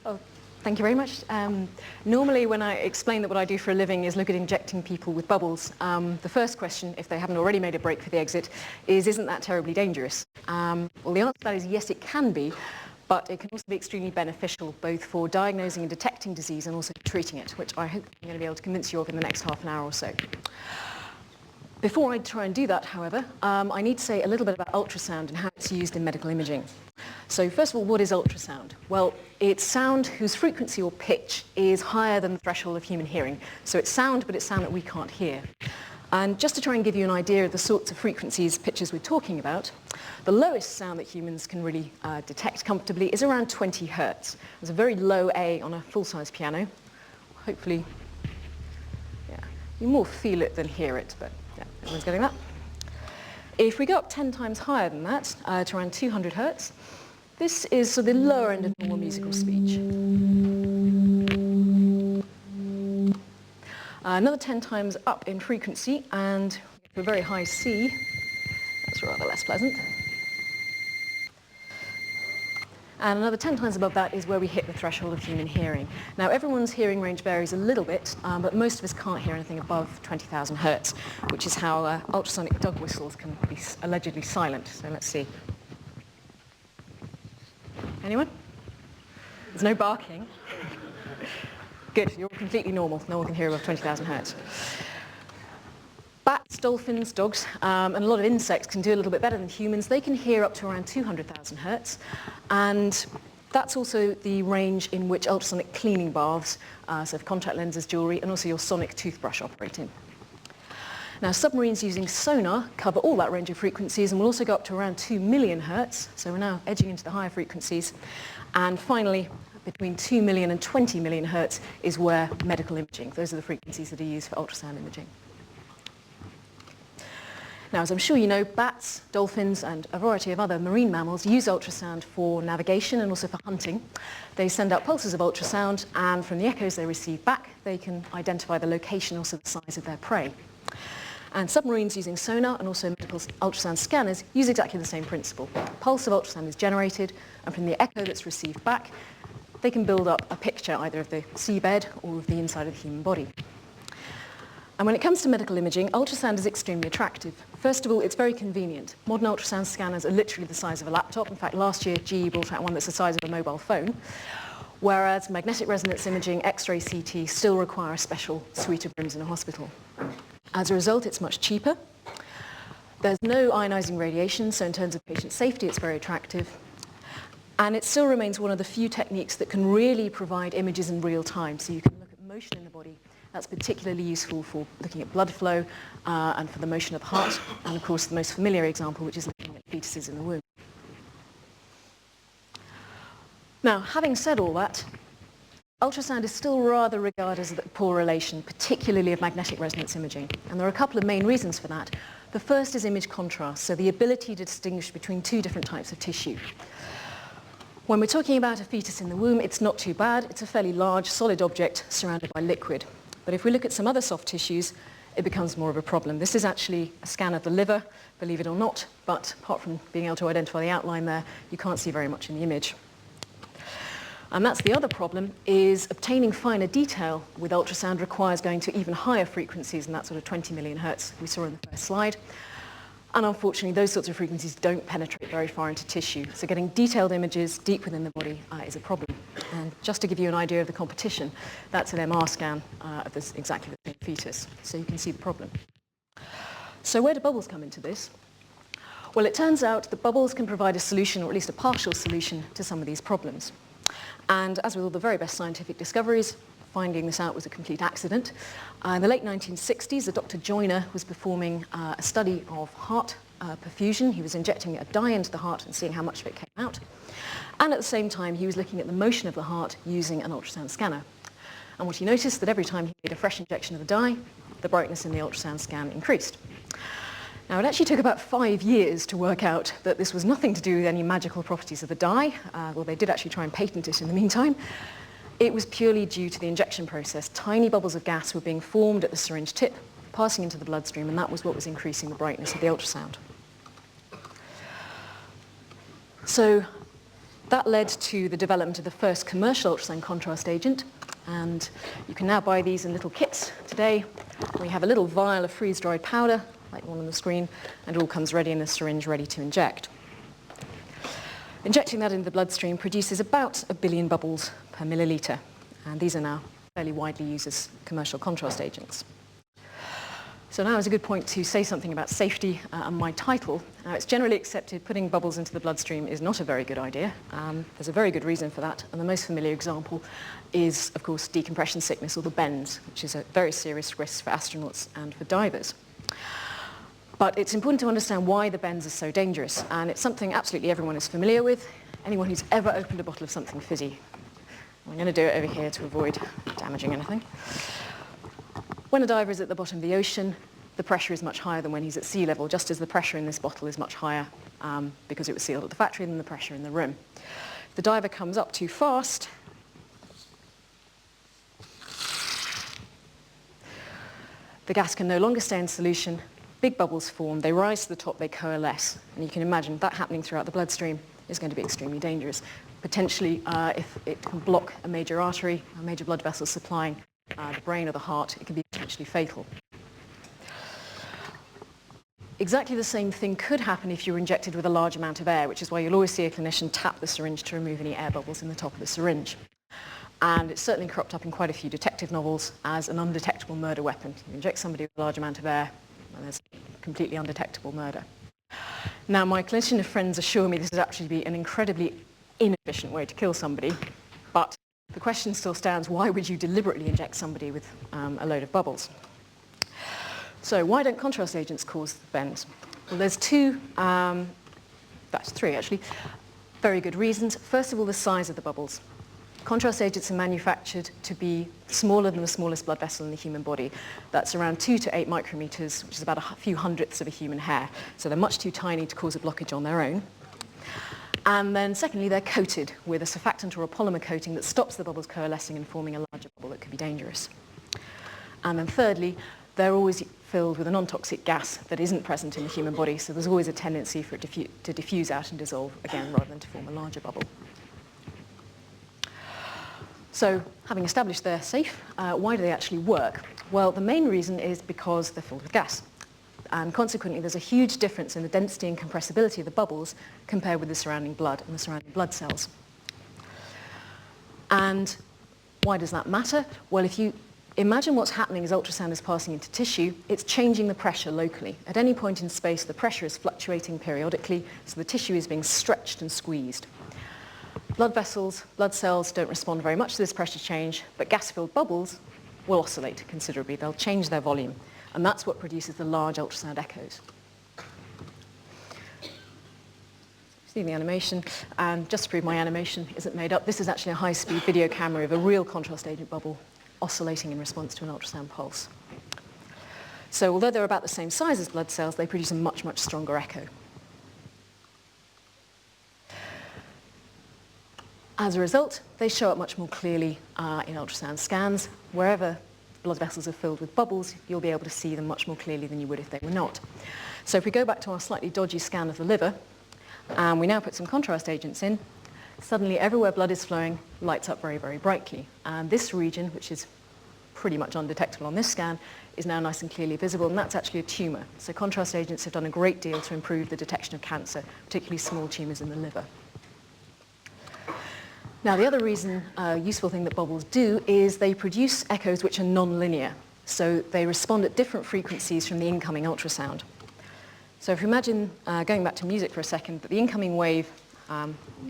Oh, thank you very much. Normally when I explain that what I do for a living is look at injecting people with bubbles, the first question, if they haven't already made a break for the exit, is isn't that terribly dangerous? Well, the answer to that is yes, it can be, but it can also be extremely beneficial both for diagnosing and detecting disease and also treating it, which I hope I'm going to be able to convince you of in the next half an hour or so. Before I try and do that, however, I need to say a little bit about ultrasound and how it's used in medical imaging. So first of all, what is ultrasound? Well, it's sound whose frequency or pitch is higher than the threshold of human hearing. So it's sound, but it's sound that we can't hear. And just to try and give you an idea of the sorts of frequencies, pitches we're talking about, the lowest sound that humans can really detect comfortably is around 20 hertz. There's a very low A on a full-size piano. Hopefully, yeah, you more feel it than hear it, but yeah, everyone's getting that. If we go up 10 times higher than that, to around 200 hertz, this is so the lower end of normal musical speech. Another 10 times up in frequency, and for a very high C, that's rather less pleasant. And another 10 times above that is where we hit the threshold of human hearing. Now, everyone's hearing range varies a little bit, but most of us can't hear anything above 20,000 hertz, which is how ultrasonic dog whistles can be allegedly silent. So let's see. Anyone? There's no barking. Good, you're completely normal. No one can hear above 20,000 hertz. Bats, dolphins, dogs, and a lot of insects can do a little bit better than humans. They can hear up to around 200,000 hertz, and that's also the range in which ultrasonic cleaning baths, so for contact lenses, jewellery, and also your sonic toothbrush operate in. Now, submarines using sonar cover all that range of frequencies and will also go up to around 2 million hertz, so we're now edging into the higher frequencies. And finally, between 2 million and 20 million hertz is where medical imaging, those are the frequencies that are used for ultrasound imaging. Now, as I'm sure you know, bats, dolphins, and a variety of other marine mammals use ultrasound for navigation and also for hunting. They send out pulses of ultrasound, and from the echoes they receive back, they can identify the location, also the size of their prey. And submarines using sonar and also medical ultrasound scanners use exactly the same principle. A pulse of ultrasound is generated, and from the echo that's received back, they can build up a picture either of the seabed or of the inside of the human body. And when it comes to medical imaging, ultrasound is extremely attractive. First of all, it's very convenient. Modern ultrasound scanners are literally the size of a laptop. In fact, last year, GE brought out one that's the size of a mobile phone, whereas magnetic resonance imaging, X-ray, CT still require a special suite of rooms in a hospital. As a result, it's much cheaper. There's no ionizing radiation, so in terms of patient safety, it's very attractive. And it still remains one of the few techniques that can really provide images in real time. So you can look at motion in the body. That's particularly useful for looking at blood flow and for the motion of the heart. And of course, the most familiar example, which is looking at fetuses in the womb. Now, having said all that, ultrasound is still rather regarded as a poor relation, particularly of magnetic resonance imaging. And there are a couple of main reasons for that. The first is image contrast, so the ability to distinguish between two different types of tissue. When we're talking about a fetus in the womb, it's not too bad. It's a fairly large, solid object surrounded by liquid. But if we look at some other soft tissues, it becomes more of a problem. This is actually a scan of the liver, believe it or not, but apart from being able to identify the outline there, you can't see very much in the image. And that's the other problem, is obtaining finer detail with ultrasound requires going to even higher frequencies than that sort of 20 million hertz we saw in the first slide. And unfortunately, those sorts of frequencies don't penetrate very far into tissue. So getting detailed images deep within the body is a problem. And just to give you an idea of the competition, that's an MR scan of this, exactly the same fetus. So you can see the problem. So where do bubbles come into this? Well, it turns out that bubbles can provide a solution, or at least a partial solution, to some of these problems. And as with all the very best scientific discoveries, finding this out was a complete accident. In the late 1960s, a Dr. Joyner was performing a study of heart perfusion. He was injecting a dye into the heart and seeing how much of it came out. And at the same time, he was looking at the motion of the heart using an ultrasound scanner. And what he noticed, that every time he made a fresh injection of the dye, the brightness in the ultrasound scan increased. Now, it actually took about 5 years to work out that this was nothing to do with any magical properties of the dye. Well, they did actually try and patent it in the meantime. It was purely due to the injection process. Tiny bubbles of gas were being formed at the syringe tip, passing into the bloodstream, and that was what was increasing the brightness of the ultrasound. So That led to the development of the first commercial ultrasound contrast agent, and you can now buy these in little kits today. We have a little vial of freeze-dried powder, like the one on the screen, and it all comes ready in a syringe ready to inject. Injecting that into the bloodstream produces about 1 billion bubbles per milliliter, and these are now fairly widely used as commercial contrast agents. So now is a good point to say something about safety and my title. Now, it's generally accepted putting bubbles into the bloodstream is not a very good idea. There's a very good reason for that, and the most familiar example is, of course, decompression sickness, or the bends, which is a very serious risk for astronauts and for divers. But it's important to understand why the bends are so dangerous, and it's something absolutely everyone is familiar with. Anyone who's ever opened a bottle of something fizzy. I'm going to do it over here to avoid damaging anything. When a diver is at the bottom of the ocean, the pressure is much higher than when he's at sea level, just as the pressure in this bottle is much higher because it was sealed at the factory than the pressure in the room. If the diver comes up too fast, the gas can no longer stay in solution. Big bubbles form, they rise to the top, they coalesce, and you can imagine that happening throughout the bloodstream is going to be extremely dangerous. Potentially, if it can block a major artery, a major blood vessel supplying the brain or the heart, it can be potentially fatal. Exactly the same thing could happen if you were injected with a large amount of air, which is why you'll always see a clinician tap the syringe to remove any air bubbles in the top of the syringe. And it's certainly cropped up in quite a few detective novels as an undetectable murder weapon. You inject somebody with a large amount of air, and there's completely undetectable murder. Now, my clinician friends assure me this would actually be an incredibly inefficient way to kill somebody, but the question still stands, why would you deliberately inject somebody with a load of bubbles? So why don't contrast agents cause bends? Well, there's three actually, very good reasons. First of all, the size of the bubbles. Contrast agents are manufactured to be smaller than the smallest blood vessel in the human body. That's around 2 to 8 micrometers, which is about a few hundredths of a human hair. So they're much too tiny to cause a blockage on their own. And then secondly, they're coated with a surfactant or a polymer coating that stops the bubbles coalescing and forming a larger bubble that could be dangerous. And then thirdly, they're always filled with a non-toxic gas that isn't present in the human body, so there's always a tendency for it to diffuse out and dissolve again rather than to form a larger bubble. So, having established they're safe, why do they actually work? Well, the main reason is because they're filled with gas. And consequently, there's a huge difference in the density and compressibility of the bubbles compared with the surrounding blood and the surrounding blood cells. And why does that matter? Well, if you imagine what's happening as ultrasound is passing into tissue, it's changing the pressure locally. At any point in space, the pressure is fluctuating periodically, so the tissue is being stretched and squeezed. Blood vessels, blood cells don't respond very much to this pressure change, but gas-filled bubbles will oscillate considerably. They'll change their volume, and that's what produces the large ultrasound echoes. See the animation, and just to prove my animation isn't made up, this is actually a high-speed video camera of a real contrast agent bubble oscillating in response to an ultrasound pulse. So although they're about the same size as blood cells, they produce a much, much stronger echo. As a result, they show up much more clearly in ultrasound scans. Wherever blood vessels are filled with bubbles, you'll be able to see them much more clearly than you would if they were not. So if we go back to our slightly dodgy scan of the liver, and we now put some contrast agents in, suddenly everywhere blood is flowing lights up very, very brightly. And this region, which is pretty much undetectable on this scan, is now nice and clearly visible, and that's actually a tumour. So contrast agents have done a great deal to improve the detection of cancer, particularly small tumours in the liver. Now, the other reason, useful thing that bubbles do is they produce echoes which are non-linear. So they respond at different frequencies from the incoming ultrasound. So if you imagine, going back to music for a second, that the incoming wave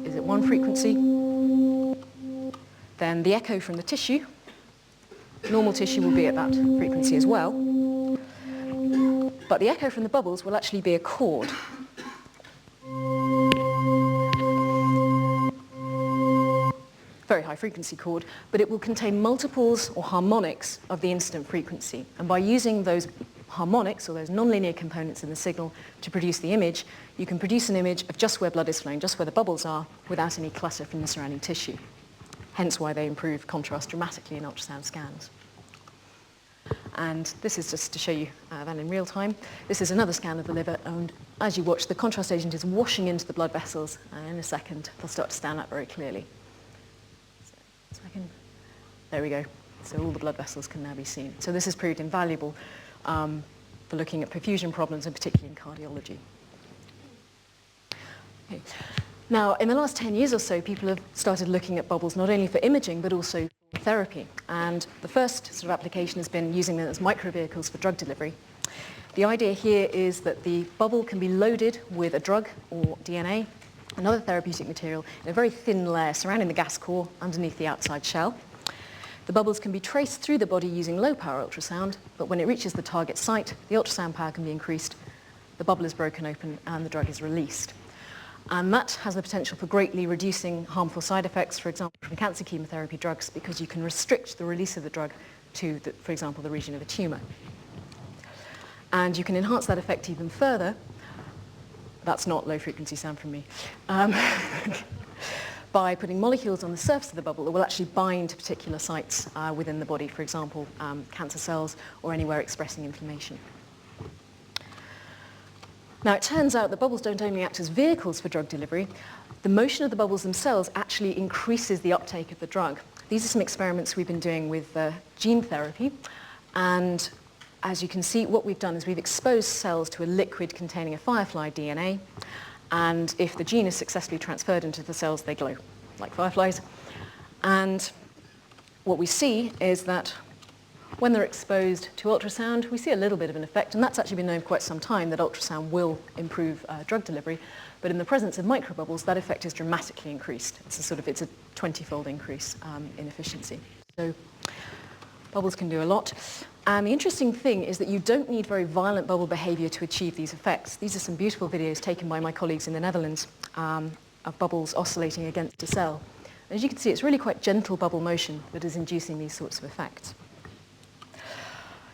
is at one frequency, then the echo from the tissue, normal tissue, will be at that frequency as well. But the echo from the bubbles will actually be a chord. Very high frequency chord, but it will contain multiples or harmonics of the incident frequency. And by using those harmonics, or those nonlinear components in the signal, to produce the image, you can produce an image of just where blood is flowing, just where the bubbles are, without any clutter from the surrounding tissue. Hence why they improve contrast dramatically in ultrasound scans. And this is just to show you that in real time. This is another scan of the liver, and as you watch, the contrast agent is washing into the blood vessels, and in a second they'll start to stand out very clearly. There we go. So all the blood vessels can now be seen. So this has proved invaluable for looking at perfusion problems, and particularly in cardiology. Okay. Now, in the last 10 years or so, people have started looking at bubbles not only for imaging, but also for therapy. And the first sort of application has been using them as microvehicles for drug delivery. The idea here is that the bubble can be loaded with a drug or DNA, another therapeutic material, in a very thin layer surrounding the gas core underneath the outside shell. The bubbles can be traced through the body using low-power ultrasound, but when it reaches the target site, the ultrasound power can be increased, the bubble is broken open, and the drug is released. And that has the potential for greatly reducing harmful side effects, for example, from cancer chemotherapy drugs, because you can restrict the release of the drug to, for example, the region of a tumour. And you can enhance that effect even further. That's not low-frequency sound from me. By putting molecules on the surface of the bubble that will actually bind to particular sites within the body, for example, cancer cells or anywhere expressing inflammation. Now, it turns out that bubbles don't only act as vehicles for drug delivery. The motion of the bubbles themselves actually increases the uptake of the drug. These are some experiments we've been doing with gene therapy. And as you can see, what we've done is we've exposed cells to a liquid containing a firefly DNA. And if the gene is successfully transferred into the cells, they glow like fireflies. And what we see is that when they're exposed to ultrasound, we see a little bit of an effect, and that's actually been known for quite some time, that ultrasound will improve drug delivery. But in the presence of microbubbles, that effect is dramatically increased. It's a 20-fold increase in efficiency. So bubbles can do a lot. And the interesting thing is that you don't need very violent bubble behavior to achieve these effects. These are some beautiful videos taken by my colleagues in the Netherlands of bubbles oscillating against a cell. As you can see, it's really quite gentle bubble motion that is inducing these sorts of effects.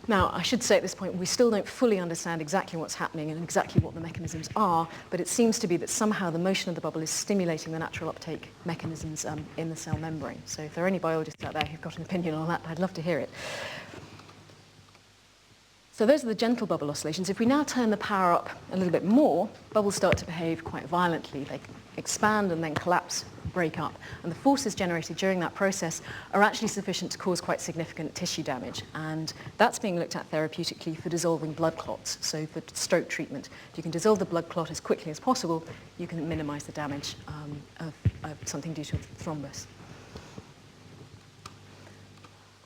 Now, I should say at this point, we still don't fully understand exactly what's happening and exactly what the mechanisms are, but it seems to be that somehow the motion of the bubble is stimulating the natural uptake mechanisms in the cell membrane. So if there are any biologists out there who've got an opinion on that, I'd love to hear it. So those are the gentle bubble oscillations. If we now turn the power up a little bit more, bubbles start to behave quite violently. They expand and then collapse, break up. And the forces generated during that process are actually sufficient to cause quite significant tissue damage. And that's being looked at therapeutically for dissolving blood clots. So for stroke treatment, if you can dissolve the blood clot as quickly as possible, you can minimize the damage of something due to a thrombus.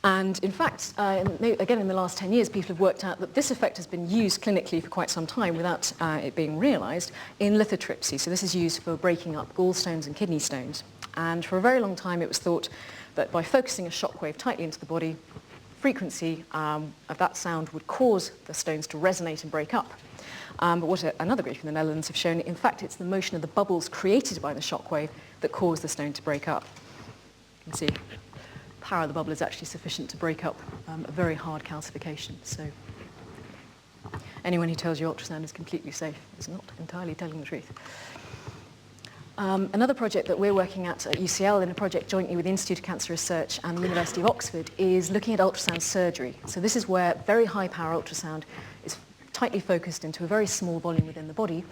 And in fact, again, in the last 10 years, people have worked out that this effect has been used clinically for quite some time without it being realized in lithotripsy. So this is used for breaking up gallstones and kidney stones. And for a very long time, it was thought that by focusing a shockwave tightly into the body, frequency of that sound would cause the stones to resonate and break up. But what another group in the Netherlands have shown, in fact, it's the motion of the bubbles created by the shockwave that cause the stone to break up. You can see the power of the bubble is actually sufficient to break up a very hard calcification. So anyone who tells you ultrasound is completely safe is not entirely telling the truth. Another project that we're working at UCL, in a project jointly with the Institute of Cancer Research and the University of Oxford, is looking at ultrasound surgery. So this is where very high power ultrasound is tightly focused into a very small volume within the body,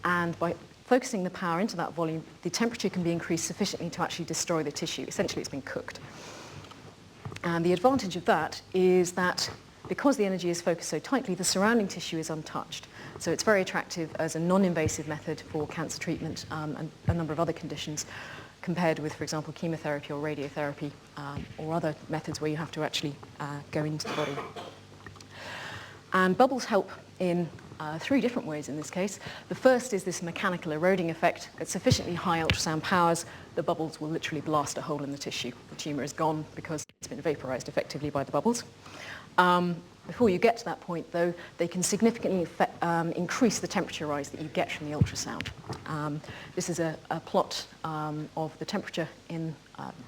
and by focusing the power into that volume, the temperature can be increased sufficiently to actually destroy the tissue. Essentially, it's been cooked. And the advantage of that is that because the energy is focused so tightly, the surrounding tissue is untouched. So it's very attractive as a non-invasive method for cancer treatment and a number of other conditions, compared with, for example, chemotherapy or radiotherapy or other methods where you have to actually go into the body. And bubbles help in 3 different ways in this case. The first is this mechanical eroding effect. At sufficiently high ultrasound powers, the bubbles will literally blast a hole in the tissue. The tumour is gone because it's been vaporized effectively by the bubbles. Before you get to that point, though, they can significantly increase the temperature rise that you get from the ultrasound. This is a plot of the temperature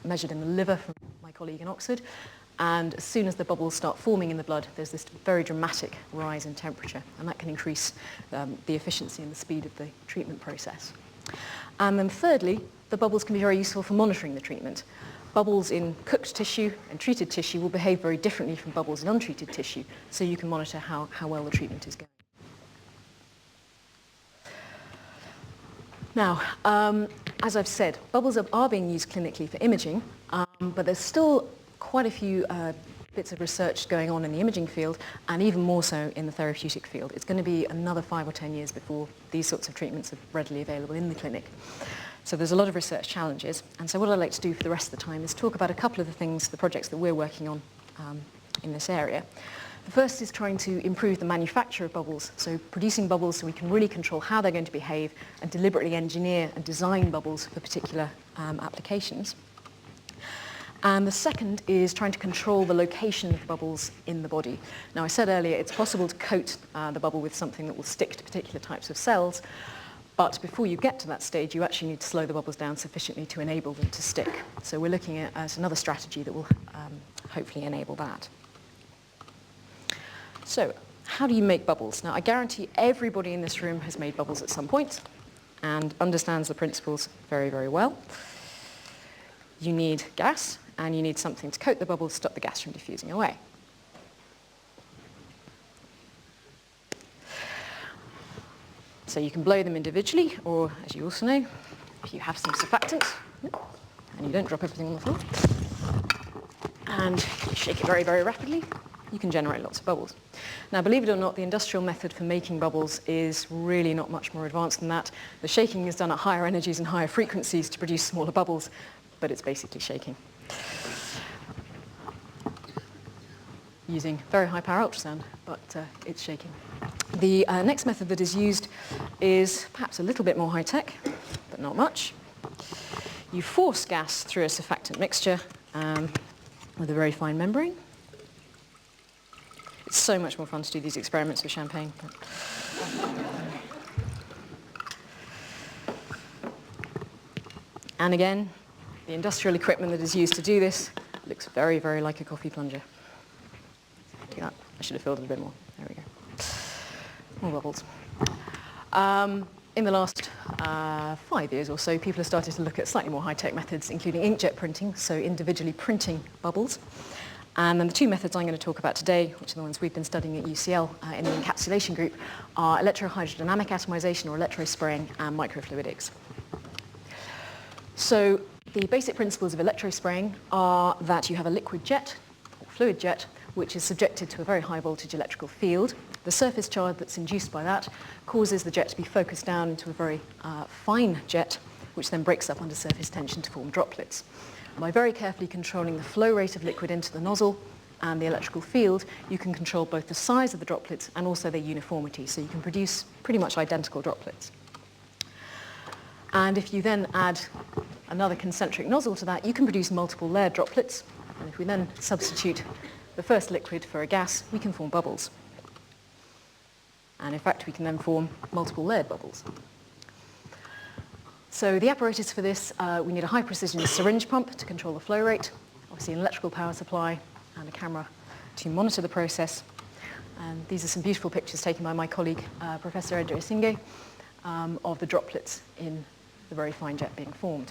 measured in the liver from my colleague in Oxford. And as soon as the bubbles start forming in the blood, there's this very dramatic rise in temperature, and that can increase the efficiency and the speed of the treatment process. And then thirdly, the bubbles can be very useful for monitoring the treatment. bubbles in cooked tissue and treated tissue will behave very differently from bubbles in untreated tissue, so you can monitor how well the treatment is going. Now, as I've said, bubbles are being used clinically for imaging, but there's still quite a few bits of research going on in the imaging field, and even more so in the therapeutic field. It's going to be another 5 or 10 years before these sorts of treatments are readily available in the clinic. So there's a lot of research challenges, and so what I'd like to do for the rest of the time is talk about a couple of the things, the projects that we're working on in this area. The first is trying to improve the manufacture of bubbles, so producing bubbles so we can really control how they're going to behave and deliberately engineer and design bubbles for particular applications. And the second is trying to control the location of the bubbles in the body. Now, I said earlier it's possible to coat the bubble with something that will stick to particular types of cells, but before you get to that stage, you actually need to slow the bubbles down sufficiently to enable them to stick. So we're looking at another strategy that will hopefully enable that. So, how do you make bubbles? Now, I guarantee everybody in this room has made bubbles at some point and understands the principles very, very well. You need gas, and you need something to coat the bubble to stop the gas from diffusing away. So you can blow them individually, or, as you also know, if you have some surfactant, and you don't drop everything on the floor, and you shake it very, very rapidly, you can generate lots of bubbles. Now, believe it or not, the industrial method for making bubbles is really not much more advanced than that. The shaking is done at higher energies and higher frequencies to produce smaller bubbles, but it's basically shaking. Using very high power ultrasound, but it's shaking. The next method that is used is perhaps a little bit more high-tech, but not much. You force gas through a surfactant mixture with a very fine membrane. It's so much more fun to do these experiments with champagne. And again, the industrial equipment that is used to do this looks very, very like a coffee plunger. Look at that. I should have filled it a bit more. There we go. More bubbles. In the last 5 years or so, people have started to look at slightly more high-tech methods, including inkjet printing, so individually printing bubbles. And then the two methods I'm going to talk about today, which are the ones we've been studying at UCL in the encapsulation group, are electrohydrodynamic atomization, or electro spraying, and microfluidics. So the basic principles of electro spraying are that you have a liquid jet, or fluid jet, which is subjected to a very high voltage electrical field. The surface charge that's induced by that causes the jet to be focused down into a very fine jet, which then breaks up under surface tension to form droplets. By very carefully controlling the flow rate of liquid into the nozzle and the electrical field, you can control both the size of the droplets and also their uniformity, so you can produce pretty much identical droplets. And if you then add another concentric nozzle to that, you can produce multiple layered droplets, and if we then substitute the first liquid for a gas, we can form bubbles. And in fact, we can then form multiple layered bubbles. So the apparatus for this, we need a high-precision syringe pump to control the flow rate, obviously an electrical power supply and a camera to monitor the process. And these are some beautiful pictures taken by my colleague, Professor Edgar Isinghe, of the droplets in the very fine jet being formed.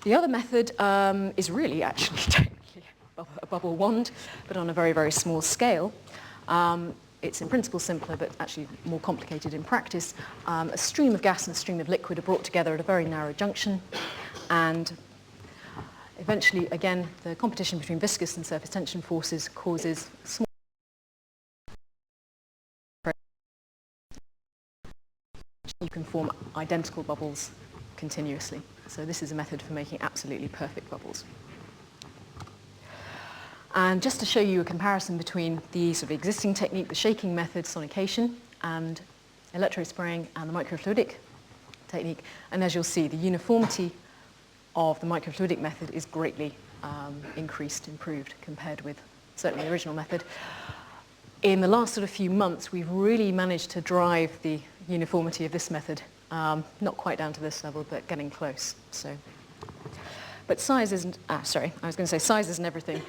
The other method is really actually technically a bubble wand, but on a very, very small scale. It's in principle simpler, but actually more complicated in practice. A stream of gas and a stream of liquid are brought together at a very narrow junction, and eventually, again, the competition between viscous and surface tension forces causes small you can form identical bubbles continuously. So this is a method for making absolutely perfect bubbles. And just to show you a comparison between the sort of existing technique, the shaking method, sonication, and electrospraying and the microfluidic technique, and as you'll see, the uniformity of the microfluidic method is greatly improved compared with certainly the original method. In the last sort of few months, we've really managed to drive the uniformity of this method, not quite down to this level, but getting close. So. But size isn't, size isn't everything.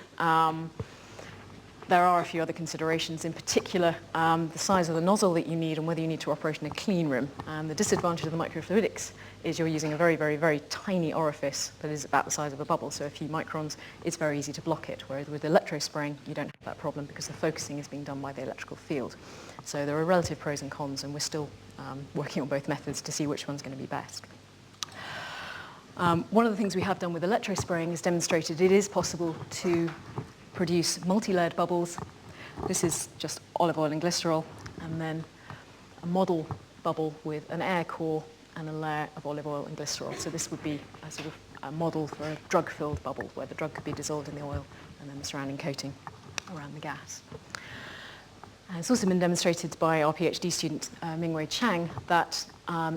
there are a few other considerations, in particular the size of the nozzle that you need and whether you need to operate in a clean room. And the disadvantage of the microfluidics is you're using a very, very, very tiny orifice that is about the size of a bubble, so a few microns, it's very easy to block it, whereas with electro spraying you don't have that problem because the focusing is being done by the electrical field. So there are relative pros and cons, and we're still working on both methods to see which one's going to be best. One of the things we have done with electro spraying is demonstrated it is possible to produce multi-layered bubbles. This is just olive oil and glycerol, and then a model bubble with an air core and a layer of olive oil and glycerol. So this would be a sort of a model for a drug-filled bubble where the drug could be dissolved in the oil and then the surrounding coating around the gas. And it's also been demonstrated by our PhD student, Mingwei Chang, that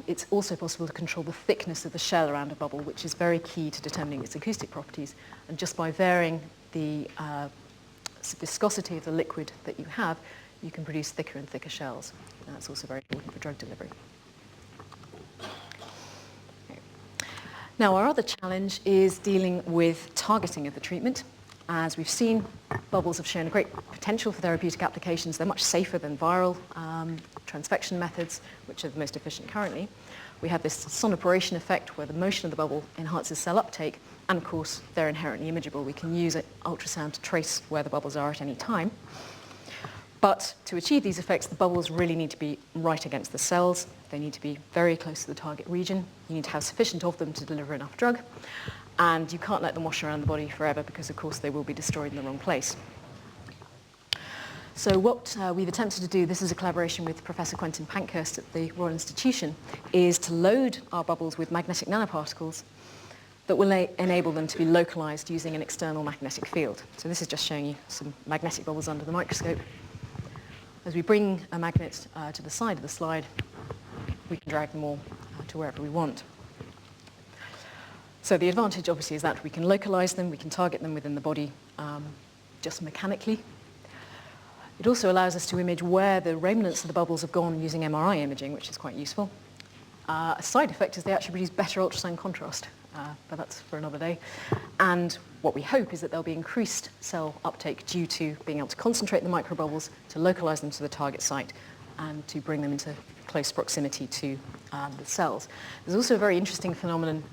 it's also possible to control the thickness of the shell around a bubble, which is very key to determining its acoustic properties. And just by varying the viscosity of the liquid that you have, you can produce thicker and thicker shells. And that's also very important for drug delivery. Okay. Now, our other challenge is dealing with targeting of the treatment. As we've seen, bubbles have shown a great potential for therapeutic applications. They're much safer than viral transfection methods, which are the most efficient currently. We have this sonoporation effect where the motion of the bubble enhances cell uptake, and of course they're inherently imageable. We can use ultrasound to trace where the bubbles are at any time. But to achieve these effects, the bubbles really need to be right against the cells. They need to be very close to the target region. You need to have sufficient of them to deliver enough drug. And you can't let them wash around the body forever because, of course, they will be destroyed in the wrong place. So what we've attempted to do, this is a collaboration with Professor Quentin Pankhurst at the Royal Institution, is to load our bubbles with magnetic nanoparticles that will enable them to be localized using an external magnetic field. So this is just showing you some magnetic bubbles under the microscope. As we bring a magnet to the side of the slide, we can drag them all to wherever we want. So the advantage, obviously, is that we can localize them, we can target them within the body just mechanically. It also allows us to image where the remnants of the bubbles have gone using MRI imaging, which is quite useful. A side effect is they actually produce better ultrasound contrast, but that's for another day. And what we hope is that there'll be increased cell uptake due to being able to concentrate the microbubbles, to localize them to the target site, and to bring them into close proximity to the cells. There's also a very interesting phenomenon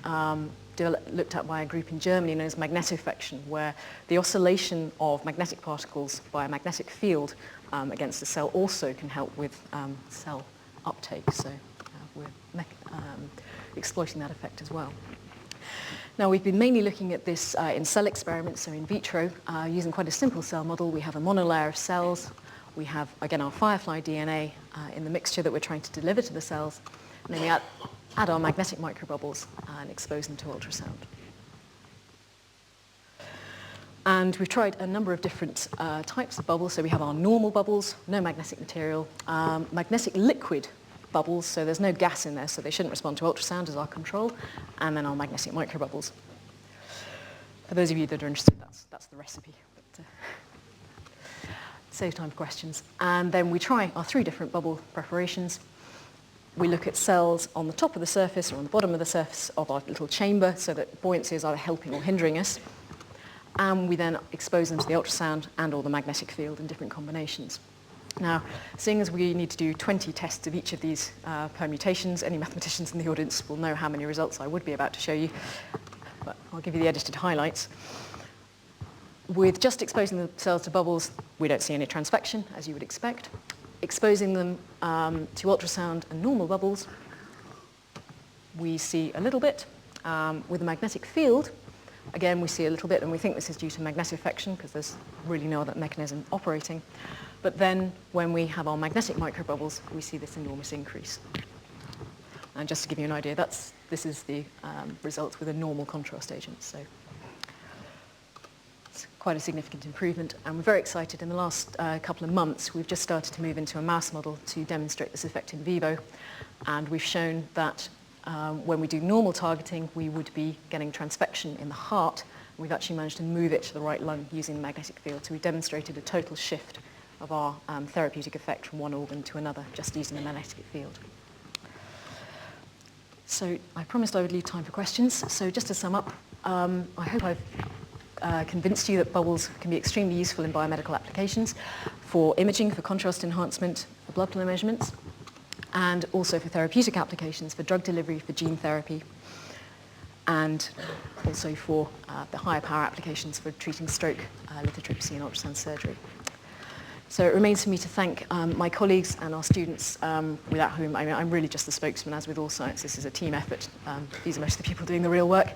looked at by a group in Germany known as magnetofection, where the oscillation of magnetic particles by a magnetic field against the cell also can help with cell uptake. So we're exploiting that effect as well. Now, we've been mainly looking at this in cell experiments, so in vitro, using quite a simple cell model. We have a monolayer of cells. We have, again, our firefly DNA in the mixture that we're trying to deliver to the cells. And then we add our magnetic microbubbles and expose them to ultrasound. And we've tried a number of different types of bubbles. So we have our normal bubbles, no magnetic material, magnetic liquid bubbles, so there's no gas in there, so they shouldn't respond to ultrasound as our control, and then our magnetic microbubbles. For those of you that are interested, that's the recipe. But, save time for questions. And then we try our 3 different bubble preparations. We look at cells on the top of the surface or on the bottom of the surface of our little chamber so that buoyancy is either helping or hindering us. And we then expose them to the ultrasound and or the magnetic field in different combinations. Now, seeing as we need to do 20 tests of each of these permutations, any mathematicians in the audience will know how many results I would be about to show you, but I'll give you the edited highlights. With just exposing the cells to bubbles, we don't see any transfection, as you would expect. Exposing them to ultrasound and normal bubbles, we see a little bit. With a magnetic field, again, we see a little bit, and we think this is due to magnetofection because there's really no other mechanism operating. But then when we have our magnetic microbubbles, we see this enormous increase. And just to give you an idea, this is the result with a normal contrast agent. So it's quite a significant improvement. And we're very excited. In the last couple of months, we've just started to move into a mouse model to demonstrate this effect in vivo. And we've shown that when we do normal targeting, we would be getting transfection in the heart. We've actually managed to move it to the right lung using the magnetic field. So we demonstrated a total shift of our therapeutic effect from one organ to another, just using the magnetic field. So I promised I would leave time for questions. So just to sum up, I hope I've convinced you that bubbles can be extremely useful in biomedical applications for imaging, for contrast enhancement, for blood flow measurements, and also for therapeutic applications, for drug delivery, for gene therapy, and also for the higher power applications for treating stroke, lithotripsy, and ultrasound surgery. So it remains for me to thank my colleagues and our students, without whom I'm really just the spokesman. As with all science, this is a team effort. These are most of the people doing the real work,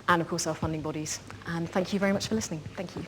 and of course our funding bodies. And thank you very much for listening. Thank you.